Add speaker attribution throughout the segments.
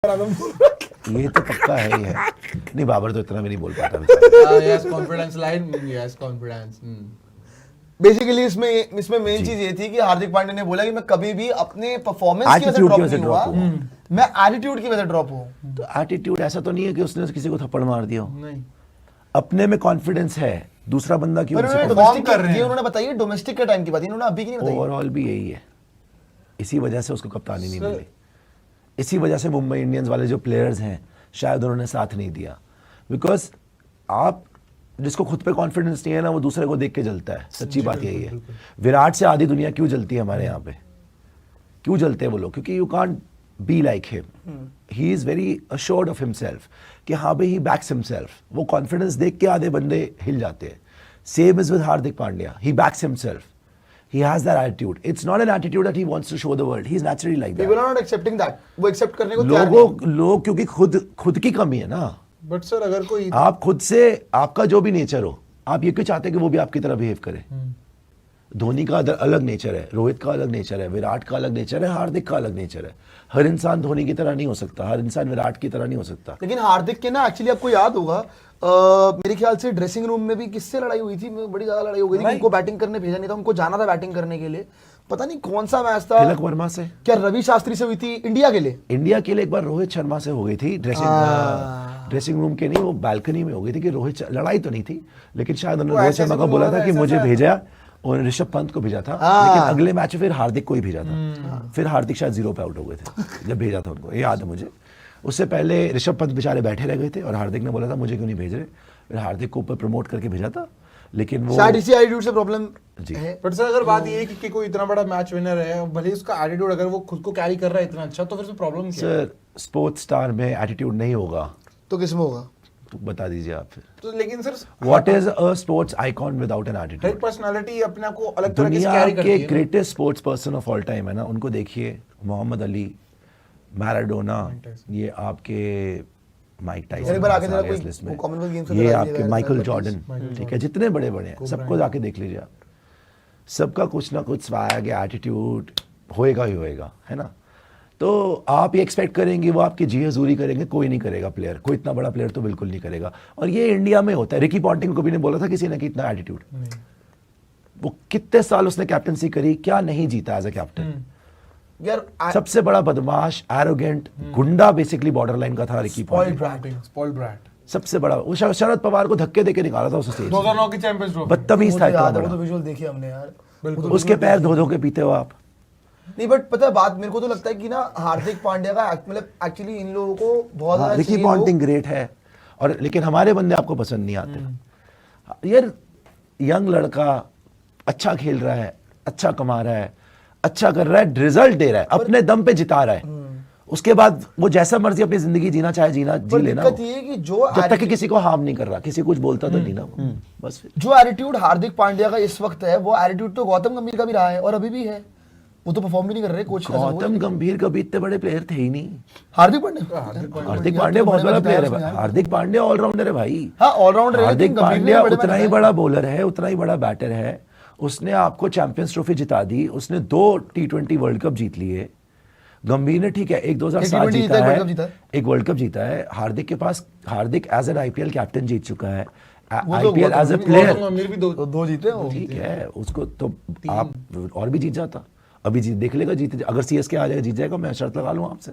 Speaker 1: ये तो पक्का है ही है। नहीं, बाबर तो इतना भी नहीं बोल पाता।
Speaker 2: Yes confidence line, yes confidence.
Speaker 3: Basically इसमें मेन चीज ये थी कि हार्दिक पांड्या ने बोला कि मैं कभी भी अपने परफॉर्मेंस की वजह से ड्रॉप नहीं हुआ, मैं एटीट्यूड की वजह से ड्रॉप हुआ।
Speaker 1: तो एटीट्यूड ऐसा तो नहीं है कि उसने किसी को थप्पड़ मार दिया हो,
Speaker 2: नहीं,
Speaker 1: अपने में कॉन्फिडेंस है, दूसरा बंदा क्यों
Speaker 3: पर उन्होंने डोमेस्टिक कर रहे हैं, उन्होंने बताइए डोमेस्टिक के टाइम की बात, इन्होंने अभी की नहीं बताई।
Speaker 1: ओवरऑल भी यही है, इसी वजह से उसको कप्तानी नहीं मिली, इसी वजह से मुंबई इंडियंस वाले जो प्लेयर्स हैं शायद उन्होंने साथ नहीं दिया। बिकॉज आप जिसको खुद पे कॉन्फिडेंस नहीं है ना, वो दूसरे को देख के जलता है। सच्ची बात यही है। विराट से आधी दुनिया क्यों जलती है हमारे यहाँ पे, क्यों जलते हैं वो लोग? क्योंकि you can't be like him, he is very assured of himself कि हाँ भाई ही बैक्स हिमसेल्फ। वो कॉन्फिडेंस देख के आधे बंदे हिल जाते हैं। Same is with Hardik Pandya, he backs himself, he has that attitude. It's not an attitude that he wants to show the world. He's naturally like that.
Speaker 3: People are not accepting that. वो accept करने को तैयार नहीं।
Speaker 1: लोग क्योंकि खुद की कमी है ना।
Speaker 2: बट सर अगर कोई
Speaker 1: आप खुद से, आपका जो भी नेचर हो, आप ये क्यों चाहते हैं कि वो भी आपकी तरह बिहेव करे? धोनी का अलग नेचर है, रोहित का अलग नेचर है, विराट का अलग नेचर है, हार्दिक का अलग नेचर है। हर इंसान धोनी की तरह नहीं हो सकता, हर इंसान विराट की तरह नहीं हो सकता।
Speaker 3: लेकिन हार्दिक के ना एक्चुअली आपको याद होगा, मेरे ख्याल से ड्रेसिंग रूम में भी किससे लड़ाई हुई थी, बड़ी ज्यादा लड़ाई हो गई थी। उनको बैटिंग करने भेजा नहीं था, उनको जाना था बैटिंग करने के लिए। पता नहीं कौन सा मैच था,
Speaker 1: तिलक वर्मा से,
Speaker 3: क्या रवि शास्त्री से हुई थी इंडिया के लिए?
Speaker 1: इंडिया के लिए एक बार रोहित शर्मा से हो गई थी। ड्रेसिंग रूम के नहीं, वो बालकनी में हो गई थी कि रोहित, लड़ाई तो नहीं थी लेकिन शायद उन्होंने रोहित शर्मा को बोला था कि मुझे भेजा, और ऋषभ पंत को भेजा था। लेकिन अगले मैच में फिर हार्दिक को ही भेजा था। फिर हार्दिक शायद 0 पे आउट हो गए थे जब भेजा था उनको, ये याद है मुझे। उससे पहले ऋषभ पंत बेचारे बैठे रह गए थे और हार्दिक ने बोला था मुझे क्यों नहीं भेज रहे, फिर हार्दिक को ऊपर प्रमोट करके भेजा था। लेकिन वो
Speaker 3: शायद इसी एटीट्यूड से प्रॉब्लम है।
Speaker 2: बट सर अगर बात ये है कि कोई इतना बड़ा मैच विनर है, भले उसका एटीट्यूड अगर वो खुद को कैरी कर रहा है इतना अच्छा, तो फिर प्रॉब्लम क्या है?
Speaker 1: सर स्पोर्ट्स स्टार में एटीट्यूड नहीं होगा
Speaker 3: तो किसमें होगा?
Speaker 1: तो बता दीजिए आप फिर।
Speaker 2: तो लेकिन sir
Speaker 1: what is a sports icon without an
Speaker 2: her
Speaker 1: attitude?
Speaker 2: Personality अपने आप को अलग तरह से
Speaker 1: दुनिया
Speaker 2: कैरी करती
Speaker 1: के
Speaker 2: है।
Speaker 1: Greatest sports person of all time है ना, उनको देखिए, मोहम्मद अली, मैराडोना, ये आपके माइक टाइसन,
Speaker 3: एक बार आके जरा
Speaker 1: इस
Speaker 3: कोई
Speaker 1: लिस्ट में,
Speaker 3: कॉमनवेल्थ गेम्स
Speaker 1: ये आपके माइकल जॉर्डन, ठीक है, जितने बड़े बड़े हैं सबको जाके देख लीजिए आप। सबका कुछ ना कुछ स्वैग, एटीट्यूड होएगा ही होएगा, है ना। तो आप ये एक्सपेक्ट करेंगे वो आपकी जी हजूरी करेंगे, कोई नहीं करेगा प्लेयर, कोई इतना बड़ा प्लेयर तो बिल्कुल नहीं करेगा। और ये इंडिया में होता है। रिकी पॉन्टिंग को भी नहीं बोला था किसी ने कि इतना एटीट्यूड। वो कितने साल उसने कैप्टनसी करी, क्या नहीं जीता एज अ कैप्टन।
Speaker 3: यार
Speaker 1: सबसे बड़ा बदमाश, एरोगेंट, गुंडा बेसिकली बॉर्डर लाइन का था रिकी पॉन्टिंग।
Speaker 2: स्पॉइल्ड ब्रैट
Speaker 1: सबसे बड़ा, वो शरद पवार को धक्के देके निकाला था उस स्टेज,
Speaker 2: 2009 की चैंपियंस ट्रॉफी।
Speaker 1: बदतमीज था इतना
Speaker 3: वो तो
Speaker 1: बड़ा।
Speaker 3: विजुअल देखे हमने यार।
Speaker 1: उसके पैर धो धो के पीते हो आप।
Speaker 3: नहीं बट पता है बात, मेरे को तो लगता है कि ना हार्दिक पांड्या का मतलब एक्चुअली इन लोगों को बहुत ज्यादा
Speaker 1: रिकी पॉन्टिंग ग्रेट है, और लेकिन हमारे बंदे आपको पसंद नहीं आते। यार यंग लड़का अच्छा खेल रहा है, अच्छा कमा रहा है, अच्छा कर रहा है, रिजल्ट दे रहा है, अपने दम पे जिता रहा है। उसके बाद वो जैसा मर्जी अपनी जिंदगी जीना चाहे जी लेना।
Speaker 3: दिक्कत ये है कि जो
Speaker 1: जब तक कि किसी को हार्म नहीं कर रहा, किसी को कुछ बोलता तो नहीं ना वो, बस फिर।
Speaker 3: जो एटीट्यूड हार्दिक पांड्या का इस वक्त है, वो एटीट्यूड तो गौतम गंभीर का भी रहा है और अभी भी है। वो तो परफॉर्म भी नहीं कर रहे कोच।
Speaker 1: गौतम गंभीर कभी इतने बड़े प्लेयर थे ही नहीं।
Speaker 3: हार्दिक पांड्या
Speaker 1: बहुत बड़ा प्लेयर है। हार्दिक पांड्या ऑलराउंडर है भाई।
Speaker 3: हाँ ऑलराउंडर है।
Speaker 1: हार्दिक पांड्या उतना ही बड़ा बॉलर है, उतना ही बड़ा बैटर है। उसने आपको चैंपियंस ट्रॉफी जिता दी, उसने 2 T20 वर्ल्ड कप जीत लिए। गंभीर ने ठीक है एक 2007 जीता है, एक वर्ल्ड कप जीता है। हार्दिक के पास, हार्दिक एज एन IPL कैप्टन जीत चुका है, IPL एज ए प्लेयर
Speaker 3: 2 जीते हैं।
Speaker 1: ठीक है, उसको तो आप और भी जीत जाता। अभी देख लेगा, जीत अगर CSK आ जाएगा जीत जाएगा, मैं शर्त लगा लूँ आपसे।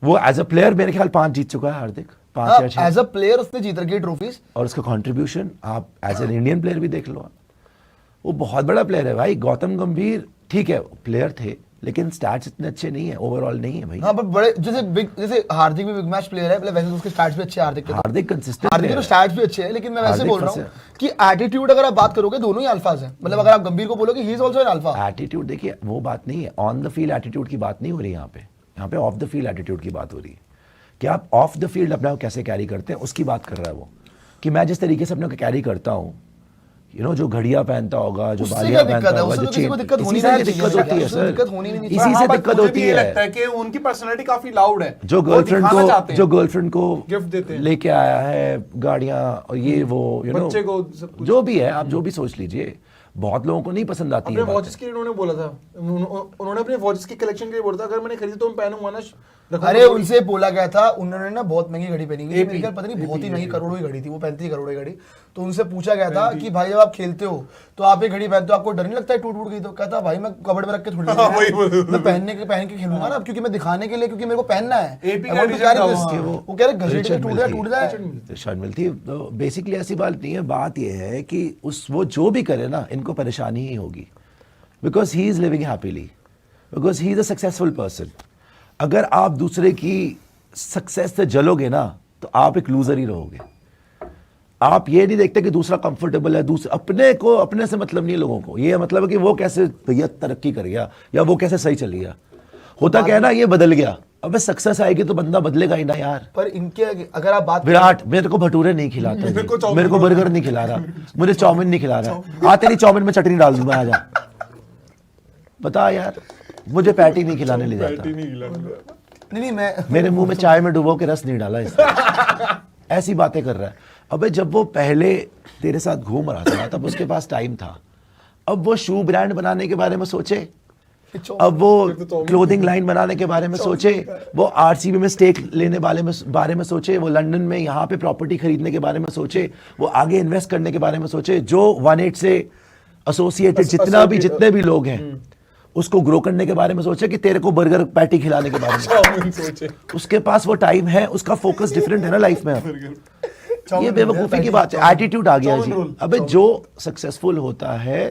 Speaker 1: वो एज अ प्लेयर मेरे ख्याल 5 जीत चुका है हार्दिक, 5 या 6
Speaker 3: एज अ प्लेयर उसने जीत रखी ट्रॉफीज।
Speaker 1: और उसका कंट्रीब्यूशन आप एज एन इंडियन प्लेयर भी देख लो आप, वो बहुत बड़ा प्लेयर है भाई। गौतम गंभीर ठीक है प्लेयर थे, लेकिन स्टैट्स इतने अच्छे नहीं है, ओवरऑल नहीं है भाई।
Speaker 3: हाँ, बड़े जैसे हार्दिक भी बिग मैच प्लेयर है, वैसे तो उसके स्टैट्स भी अच्छे हैं हार्दिक के।
Speaker 1: हार्दिक कंसिस्टेंट
Speaker 3: हार्दिक के स्टैट्स भी अच्छे हैं, लेकिन मैं वैसे बोल रहा हूँ कि एटीट्यूड अगर आप बात करोगे दोनों ही अल्फाज हैं। मतलब अगर आप गंभीर को बोलोगे he is also an alpha.
Speaker 1: Attitude देखिए वो बात नहीं है, ऑन द फील्ड एटीट्यूड की बात नहीं हो रही यहाँ पे ऑफ द फील्ड एटीट्यूड की बात हो रही है कि आप ऑफ द फील्ड अपने को कैसे कैरी करते हैं, उसकी बात कर रहा है वो। कि मैं जिस तरीके से अपने को कैरी करता हूँ, जो घड़ियां पहनता होगा, जो बालियां पहनता होगा, जो चेन,
Speaker 3: दिक्कत होनी
Speaker 1: इसी से दिक्कत होती है सर, इसी से दिक्कत होती है।
Speaker 2: लगता है कि उनकी पर्सनालिटी काफी लाउड है।
Speaker 1: जो गर्लफ्रेंड को
Speaker 2: गिफ्ट देते हैं,
Speaker 1: लेके आया है गाड़ियां और ये वो,
Speaker 2: बच्चे को
Speaker 1: जो भी है, आप जो भी सोच लीजिए, बहुत लोगों को नहीं पसंद आती है।
Speaker 2: वॉचेस की उन्होंने बोला था, उन्होंने अपने वॉचेस की कलेक्शन के लिए बोला था, अगर मैंने खरीदी तो मैं पहनूंगा ना
Speaker 3: अरे उनसे बोला गया था, उन्होंने ना बहुत महंगी घड़ी पहनी हुई थी, मेरे ख्याल पता नहीं बहुत ही महंगी करोड़ों की घड़ी थी वो, 35 करोड़ की घड़ी। तो उनसे पूछा गया था कि भाई जब आप खेलते हो तो आप ये घड़ी पहनते हो, आपको डर नहीं लगता है टूट गई? तो कहता भाई मैं कबड़ में रख के थोड़ी मैं पहन के खेलूंगा ना, क्योंकि मैं दिखाने के लिए, क्योंकि मेरे को पहनना है। वो कह रहे घसीट के टूट जाए,
Speaker 1: शर्ट मिलती है। तो बेसिकली ऐसी बात नहीं है, बात यह है कि वो जो भी करे ना, इनको परेशानी ही होगी, because he is living happily, because he is a successful person. अगर आप दूसरे की सक्सेस से जलोगे ना, तो आप एक लूजर ही रहोगे। आप ये नहीं देखते कि दूसरा कंफर्टेबल है, अपने से मतलब नहीं है लोगों को, ये मतलब है कि वो कैसे भैया तरक्की कर गया या वो कैसे सही चल गया। होता क्या है ना, ये बदल गया, अब सक्सेस आएगी तो बंदा बदलेगा ही ना यार।
Speaker 3: पर इनके अगर आप बात
Speaker 1: विराट मेरे को भटूरे नहीं खिलाता, मेरे को बर्गर नहीं खिला रहा, मुझे चाउमीन नहीं खिला रहा, तेरी चाउमीन में चटनी डाल दूंगा, आजा बता यार, मुझे पैटी नहीं खिलाने ले जाता,
Speaker 3: नहीं मैं
Speaker 1: मेरे मुंह में चाय में डुबो के रस नहीं डाला इसने। ऐसी बातें कर रहा है। अबे जब वो पहले तेरे साथ घूम रहा था तब उसके पास टाइम था, अब वो शू ब्रांड बनाने के बारे में सोचे, अब वो क्लोथिंग लाइन बनाने के बारे में सोचे, वो आरसीबी में स्टेक लेने बारे में सोचे, वो लंदन में यहाँ पे प्रॉपर्टी खरीदने के बारे में सोचे, वो आगे इन्वेस्ट करने के बारे में सोचे, जो 18 से एसोसिएटेड जितने भी लोग हैं उसको ग्रो करने के बारे में सोचे, कि तेरे को बर्गर पैटी खिलाने के बारे में सोचे। उसके पास वो टाइम है, उसका फोकस डिफरेंट है ना लाइफ में। ये बेवकूफी की बात है, एटीट्यूड आ गया जी। अबे जो सक्सेसफुल होता है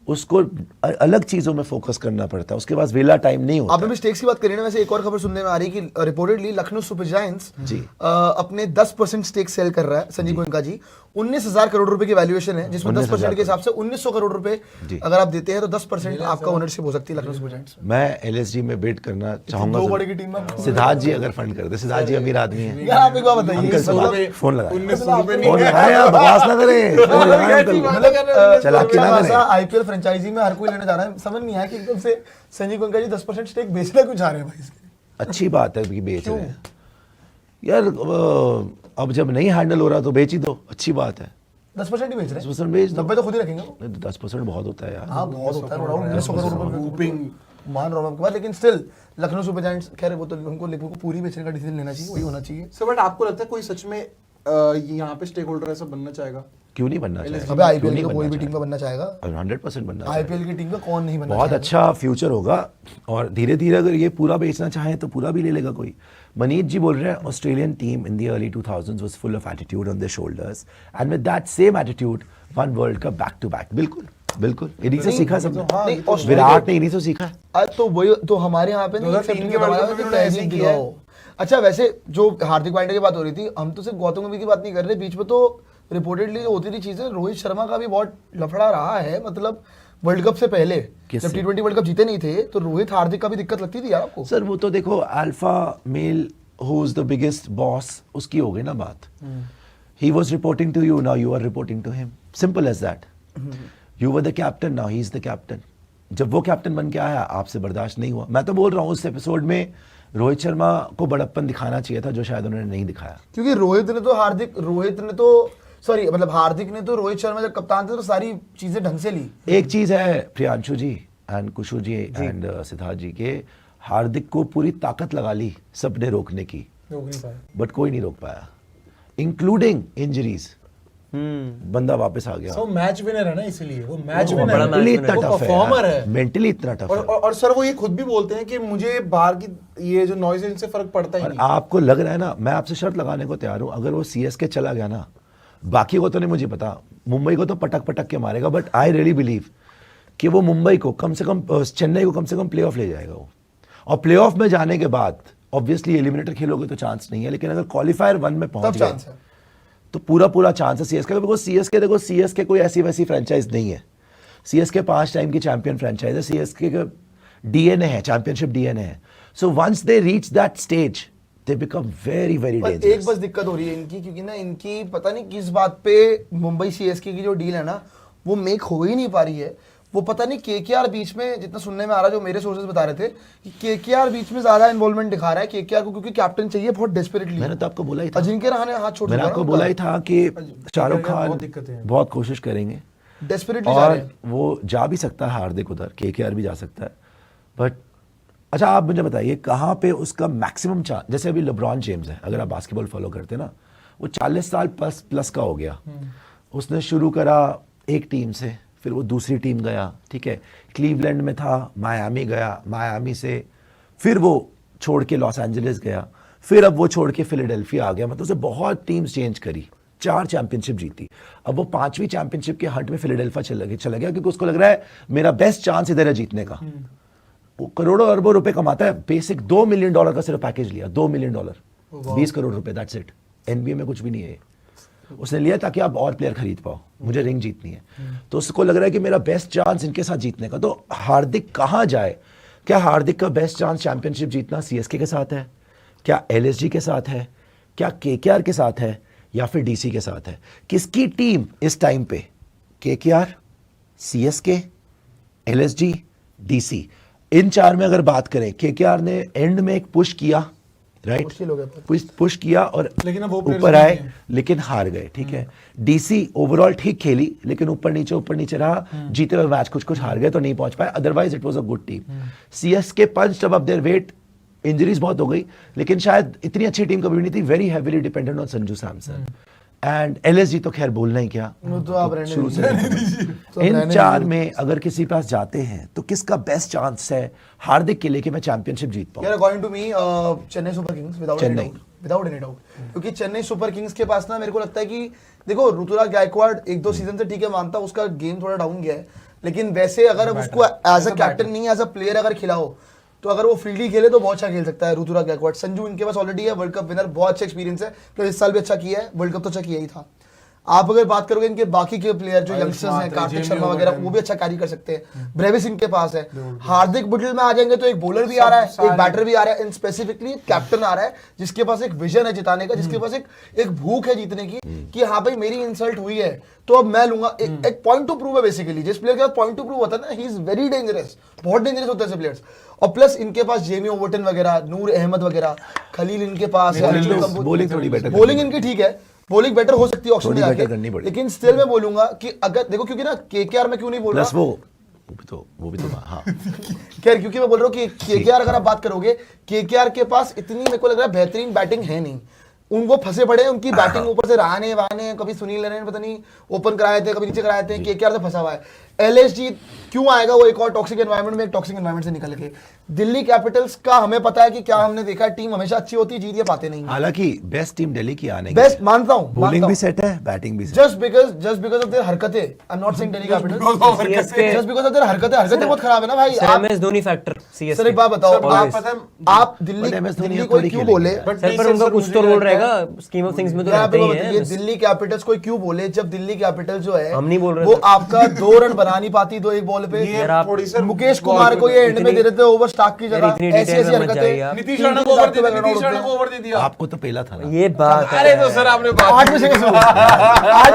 Speaker 1: उसको अलग चीजों में फोकस करना पड़ता है, उसके पास वेला टाइम नहीं होता।
Speaker 3: आपने भी स्टेक्स की बात करी ना, वैसे एक और खबर सुनने में आ रही है कि रिपोर्टेडली लखनऊ सुपर जायंट्स अपने 10% स्टेक सेल कर रहा है। संजीव गोयनका जी, 19,000 करोड़ रुपए की वैल्यूएशन है, जिसमें 10% के हिसाब से 1900 करोड़ रुपए अगर आप देते हैं तो 10% आपका ओनरशिप हो सकती है लखनऊ सुपर जायंट्स।
Speaker 1: मैं एलएसजी में बिड करना चाहूंगा,
Speaker 3: दो बड़े की टीम में
Speaker 1: सिद्धार्थ जी अगर फंड कर दे, सिद्धार्थ जी अमीर आदमी है
Speaker 3: यार, आप एक बात बताइए,
Speaker 1: फोन लगाया, बकवास ना करें, फोन लगाया अंकल, चलाकी ना करें।
Speaker 3: आईपीएल फ्रेंचाइजी में हर कोई लेने जा रहा है, समझ नहीं आया कि एकदम से संजीव गोयनका जी 10% स्टेक बेचना क्यों चाह रहे हैं भाई इसके?
Speaker 1: अच्छी बात है कि बेच रहे हैं यार, अब जब नहीं हैंडल हो रहा तो बेच ही दो, अच्छी बात है।
Speaker 3: 10% ही बेच रहे हैं,
Speaker 1: 10% बेच दो,
Speaker 3: 90 तो खुद ही रखेंगे वो।
Speaker 1: 10% बहुत होता है यार।
Speaker 3: हाँ बहुत होता है, 1900 करोड़ रुपए मान रहा हूँ आपके बाद, लेकिन स्टिल लखनऊ सुपर जायंट्स, खैर वो तो हमको पूरी बेचने का डिसीजन लेना चाहिए, वही होना चाहिए।
Speaker 2: सो बट आपको लगता है कोई सच में यहाँ पे स्टेक होल्डर ऐसा बनना चाहेगा?
Speaker 1: क्यों नहीं बनना चाहेगा?
Speaker 3: अबे आईपीएल की कोई भी टीम का बनना चाहेगा,
Speaker 1: 100% बनना चाहेगा।
Speaker 3: आईपीएल की टीम का कौन नहीं बनना
Speaker 1: बहुत अच्छा फ्यूचर होगा, और धीरे धीरे अगर ये पूरा बेचना चाहे तो पूरा भी ले लेगा कोई। मनीष जी बोल रहे हैं, Australian team in the early 2000s was full of attitude on their shoulders, and with that same attitude one world cup back to back. बिल्कुल बिल्कुल, इन्हीं से सीखा सबने, विराट ने इन्हीं से सीखा।
Speaker 3: तो वही तो हमारे यहाँ पे नहीं। अच्छा वैसे जो हार्दिक पांड्या की बात हो रही थी, हम तो सिर्फ गौतम गंभीर की बात नहीं कर रहे, बीच में तो रिपोर्टेडली जो होती थी चीजें, रोहित शर्मा का भी बहुत लफड़ा रहा है, मतलब वर्ल्ड कप से पहले जब T20 वर्ल्ड कप जीते नहीं थे तो रोहित हार्दिक का भी दिक्कत लगती थी यार आपको?
Speaker 1: सर वो तो देखो, alpha male who is the biggest boss, उसकी हो गई ना बात। He was reporting to you, now you are reporting to him, simple as that. You were the captain, now he is the captain. जब वो कैप्टन बन के आया, आपसे बर्दाश्त नहीं हुआ। मैं तो बोल रहा हूँ उस एपिसोड में रोहित शर्मा को बड़प्पन दिखाना चाहिए था, जो शायद उन्होंने नहीं दिखाया।
Speaker 3: क्योंकि हार्दिक ने तो रोहित शर्मा जब कप्तान थे तो सारी चीजें ढंग से ली।
Speaker 1: एक चीज है प्रियांशु जी एंड कुशु जी एंड सिद्धार्थ जी के, हार्दिक को पूरी ताकत लगा ली सबने रोकने की, बट कोई नहीं रोक पाया, इंक्लूडिंग इंजरीज। बंदा वापस आ गया।
Speaker 2: वो मैच विनर है ना, इसीलिए वो मैच विनर
Speaker 1: है, मेंटली इतना टफ है,
Speaker 2: परफॉर्मर है,
Speaker 1: मेंटली इतना टफ है।
Speaker 2: और सर वो ये खुद भी बोलते हैं कि मुझे बाहर की ये जो नॉइज है इनसे फर्क पड़ता ही नहीं।
Speaker 1: आपको लग रहा है ना, मैं आपसे शर्त लगाने को तैयार हूं, अगर वो सीएसके चला गया ना, बाकी को तो नहीं मुझे पता, मुंबई को तो पटक पटक के मारेगा, बट आई रियली बिलीव कि वो मुंबई को कम से कम, चेन्नई को कम से कम प्लेऑफ ले जाएगा वो। और प्लेऑफ में जाने के बाद ऑब्वियसली एलिमिनेटर खेलोगे तो चांस नहीं है, लेकिन अगर क्वालिफायर 1 में पहुंच गए तो पूरा चांस है सीएसके का। बिकॉज सीएसके कोई ऐसी वैसी फ्रेंचाइज नहीं है, सीएसके 5 टाइम की चैंपियन फ्रेंचाइज है, सीएसके का डीएनए है, चैंपियनशिप डीएनए है। So once they reach that stage they become very dangerous।
Speaker 3: एक बस दिक्कत हो रही है इनकी, क्योंकि ना इनकी पता नहीं किस बात पे मुंबई सीएसके की जो डील है ना, वो मेक हो ही नहीं पा रही है। वो पता नहीं केकेआर बीच में, जितना सुनने में आ रहा है, जो मेरे सोर्सेज बता रहे थे कि केकेआर बीच में ज्यादा इन्वॉल्वमेंट दिखा रहा है केकेआर को, क्योंकि कैप्टन चाहिए बहुत डेस्परेटली।
Speaker 1: मैंने तो आपको बोला ही था,
Speaker 3: अजिंक्य रहाणे हाथ छोड़ दिया।
Speaker 1: मैंने आपको बोला ही था कि शाहरुख खान बहुत कोशिश करेंगे,
Speaker 3: डेस्परेटली,
Speaker 1: और वो जा भी सकता है हार्दिक उधर, केकेआर भी जा सकता है, बट अच्छा आप मुझे बताइए कहाँ पे उसका मैक्सिमम चांस, जैसे अभी लेब्रॉन जेम्स है, अगर आप बास्केटबॉल फॉलो करते हैं ना, वो 40 साल प्लस का हो गया। उसने शुरू करा एक टीम से, फिर वो दूसरी टीम गया, ठीक है, क्लीवलैंड में था, मायामी गया, मायामी से फिर वो छोड़ के लॉस एंजलिस गया, फिर अब वो छोड़ के फिलाडेल्फिया आ गया। मतलब उसे बहुत टीम्स चेंज करी, 4 चैंपियनशिप जीती। अब वो 5वीं चैंपियनशिप के हंट में फिलाडेल्फिया चला गया क्योंकि उसको लग रहा है मेरा बेस्ट चांस इधर है जीतने का। वो करोड़ों अरबों रुपए कमाता है, बेसिक $2 मिलियन का सिर्फ पैकेज लिया, $2 मिलियन, 20 करोड़ रुपए, दैट्स इट। एनबीए में कुछ भी नहीं है। उसने लिया ताकि आप और प्लेयर खरीद पाओ, मुझे रिंग जीतनी है। तो उसको लग रहा है कि मेरा बेस्ट चांस इनके साथ जीतने का। तो हार्दिक कहाँ जाए? क्या हार्दिक का बेस्ट चांस चैंपियनशिप जीतना सीएसके के साथ है, क्या एलएसजी के साथ है, क्या केकेआर के साथ है, या फिर डीसी के साथ है? किसकी टीम इस टाइम पे? केकेआर, सीएसके, एलएसजी, डीसी, इन 4 में अगर बात करें, केकेआर ने एंड में एक पुश किया, राइट, पुश किया और
Speaker 2: लेकिन अब वो
Speaker 1: ऊपर आए लेकिन हार गए, ठीक है। डीसी ओवरऑल ठीक खेली लेकिन ऊपर नीचे रहा, जीते हुए मैच कुछ हार गए तो नहीं पहुंच पाए, otherwise it was a good team. CSK punched above their weight, injuries बहुत हो गई लेकिन शायद इतनी अच्छी टीम कभी नहीं थी, very heavily dependent on Sanju Samson. And LSG तो खैर बोलना ही क्या,
Speaker 3: तो आप
Speaker 1: शुरू से इन 4 में अगर किसी पास जाते हैं तो किसका बेस्ट चांस है हार्दिक के लिए कि मैं चैंपियनशिप जीत पाऊं?
Speaker 3: यार according to me Chennai Super Kings without any doubt, क्योंकि चेन्नई सुपर किंग्स के पास ना मेरे को लगता है कि देखो ऋतुराज गायकवाड़ 1-2 सीजन से ठीक है, मानता उसका गेम थोड़ा डाउन गया है, लेकिन वैसे अगर उसको एज अ कैप्टन नहीं एज अ प्लेयर अगर खिलाओ तो अगर वो फ्रीली खेले तो बहुत अच्छा खेल सकता है ऋतुराज गायकवाड़। संजू इनके पास ऑलरेडी है, वर्ल्ड कप विनर, बहुत अच्छा एक्सपीरियंस है, तो इस साल भी अच्छा किया है, वर्ल्ड कप तो अच्छा किया ही था। आप अगर बात करोगे इनके बाकी के प्लेयर जो यंगस्टर्स हैं, कार्तिक शर्मा वगैरह, वो भी अच्छा कैरी कर सकते हैं, ब्रेविस इनके पास है। हार्दिक बुटेल में आ जाएंगे तो एक बॉलर भी आ रहा है, एक बैटर भी आ रहा है, एंड स्पेसिफिकली कैप्टन आ रहा है जिसके पास एक विजन है जिताने का, जिसके पास एक भूख है जीतने की, कि हाँ भाई मेरी इंसल्ट हुई है तो अब मैं लूंगा। एक पॉइंट टू प्रूव है बेसिकली, जिस प्लेयर के पास पॉइंट टू प्रूव होता है ना, ही इज वेरी डेंजरस, बहुत डेंजरस होते हैं प्लेयर्स। और प्लस इनके पास जेमी ओवर्टन वगैरह, नूर अहमद वगैरह, खलील इनके पास है,
Speaker 1: बॉलिंग थोड़ी बेटर,
Speaker 3: बॉलिंग इनकी ठीक है, बॉलिंग बेटर हो सकती है ऑप्शन में जाके, लेकिन स्टिल मैं बोलूंगा कि अगर देखो, क्योंकि ना केकेआर में क्यों नहीं बोल रहा,
Speaker 1: प्लस वो भी तो हाँ
Speaker 3: खैर, क्योंकि मैं बोल रहा हूँ कि केकेआर अगर आप बात करोगे, केकेआर के पास इतनी मेरे को लग रहा है बेहतरीन बैटिंग है नहीं, उनको फंसे पड़े हैं, उनकी बैटिंग ऊपर से रहाने वहाने, कभी सुनील ने पता नहीं ओपन कराए थे, कभी नीचे कराए थे, केकेआर से फंसा हुआ है। एलएसजी क्यों आएगा, वो एक और टॉक्सिक एनवायरनमेंट में, एक टॉक्सिक एनवायरनमेंट से निकल के। दिल्ली कैपिटल्स का हमें पता है कि क्या, हमने देखा है टीम हमेशा अच्छी होती है, जीत ये पाते नहीं।
Speaker 1: हालांकि बेस्ट टीम दिल्ली की आने
Speaker 3: बेस्ट मानता हूं,
Speaker 1: बॉलिंग भी सेट है, बैटिंग भी set,
Speaker 3: just because of their हरकतें। I am not saying Delhi Capitals, just because of their हरकतें बहुत खराब है ना भाई।
Speaker 4: आप MS Dhoni factor CSK,
Speaker 3: sir एक बात बताओ, आप दिल्ली कोई क्यों बोले,
Speaker 4: सर पर उनका कुछ तो रोल रहेगा स्कीम ऑफ थिंग्स में, तो रहते ही है।
Speaker 3: ये दिल्ली कैपिटल्स कोई क्यों बोले, जब दिल्ली कैपिटल्स जो है
Speaker 4: हम नहीं बोल रहे,
Speaker 3: वो आपका 2 रन बना नहीं पाती 2 बॉल पे। मुकेश कुमार को ये एंड में दे देते ओवर स्टाक की जगह, ऐसी हरकतें।
Speaker 2: नीतीश राणा को ओवर दे दिया,
Speaker 1: आपको तो पहला था ना
Speaker 4: ये बात है।
Speaker 2: अरे तो सर आपने
Speaker 3: 8 में से कैसे आज